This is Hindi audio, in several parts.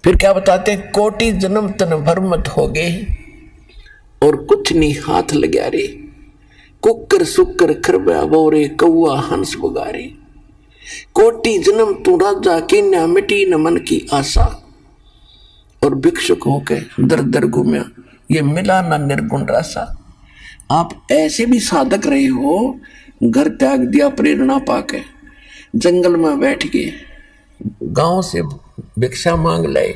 फिर क्या बताते हैं, कोटि जन्म तन भर मत होगे और कुछ नहीं हाथ लग्या रे, कुकर सुकर खरबा बोरे कौआ हंस बगारे। कोटि जन्म तू राजा की न मिटी न मन की आशा, और भिक्षुक होके दर दर घूमया ये मिला ना निर्गुण रासा। आप ऐसे भी साधक रहे हो, घर त्याग दिया प्रेरणा पाके, जंगल में बैठ गए, गांव से भिक्षा मांग लाए,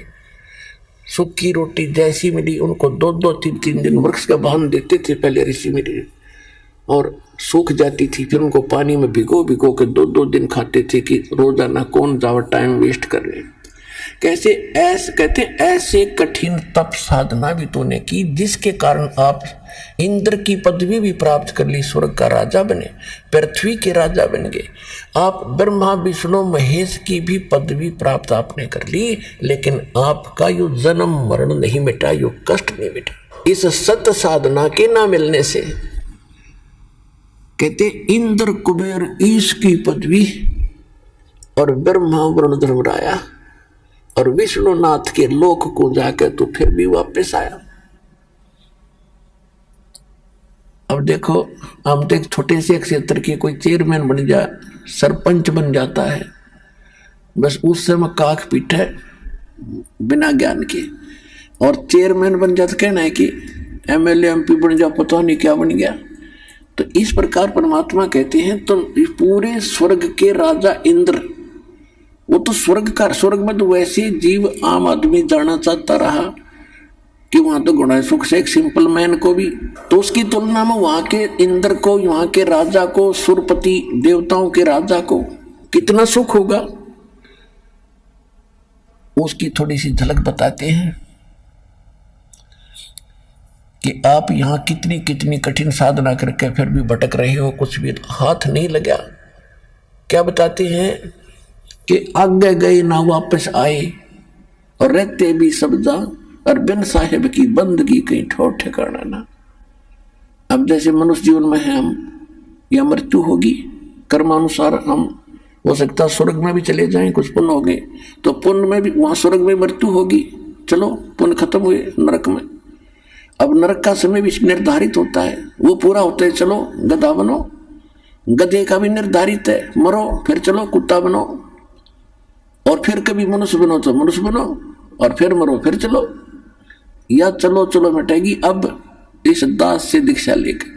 सूखी रोटी जैसी मिली उनको 2-2 3-3 दिन वृक्ष का बांध देते थे पहले ऋषि मुनि, और सूख जाती थी, फिर उनको पानी में भिगो भिगो के 2-2 दिन खाते थे कि रोजाना कौन जावा टाइम वेस्ट करने। कैसे ऐसे कहते ऐसे कठिन तप साधना भी तूने की जिसके कारण आप इंद्र की पदवी भी प्राप्त कर ली, स्वर्ग का राजा बने, पृथ्वी के राजा बन गए। आप ब्रह्मा विष्णु महेश की भी पदवी प्राप्त आपने कर ली, लेकिन आपका यो जन्म मरण नहीं मिटा, यो कष्ट नहीं मिटा इस सत्य साधना के ना मिलने से। कहते इंद्र कुबेर ईश की पदवी और ब्रह्मा वरुण धर्मराया और विष्णुनाथ के लोक को जाकर तो फिर भी वापस आया। अब देखो, हम तो एक छोटे से क्षेत्र के कोई चेयरमैन बन जाए, सरपंच बन जाता है, बस उस समय काख पीट है बिना ज्ञान के, और चेयरमैन बन जाता कहना है कि एमएलए एमपी बन जा, पता नहीं क्या बन गया। तो इस प्रकार परमात्मा कहते हैं तो पूरे स्वर्ग के राजा इंद्र, वो तो स्वर्ग में तो वैसे जीव आम आदमी जाना चाहता रहा कि वहां तो गुण सुख से एक सिंपल मैन को भी, तो उसकी तुलना में वहां के इंद्र को, वहां के राजा को, सुरपति देवताओं के राजा को कितना सुख होगा, उसकी थोड़ी सी झलक बताते हैं कि आप यहां कितनी कितनी कठिन साधना करके फिर भी भटक रहे हो, कुछ भी हाथ नहीं लगा। क्या बताते हैं कि आगे गए ना वापस आए, और रहते भी सब जा, और बिन साहेब की बंदगी कहीं ठोर ठिकाना ना। अब जैसे मनुष्य जीवन में है हम, या मृत्यु होगी, कर्मानुसार हम हो सकता स्वर्ग में भी चले जाएं, कुछ पुण्य हो गए तो पुण्य में भी वहां स्वर्ग में मृत्यु होगी, चलो पुण्य खत्म हुए नरक में। अब नरक का समय भी निर्धारित होता है, वो पूरा होता है, चलो गधा बनो, गधे का भी निर्धारित है, मरो फिर चलो कुत्ता बनो, और फिर कभी मनुष्य बनो तो मनुष्य बनो, और फिर मरो फिर चलो, या चलो चलो मिटेगी। अब इस दास से दीक्षा लेकर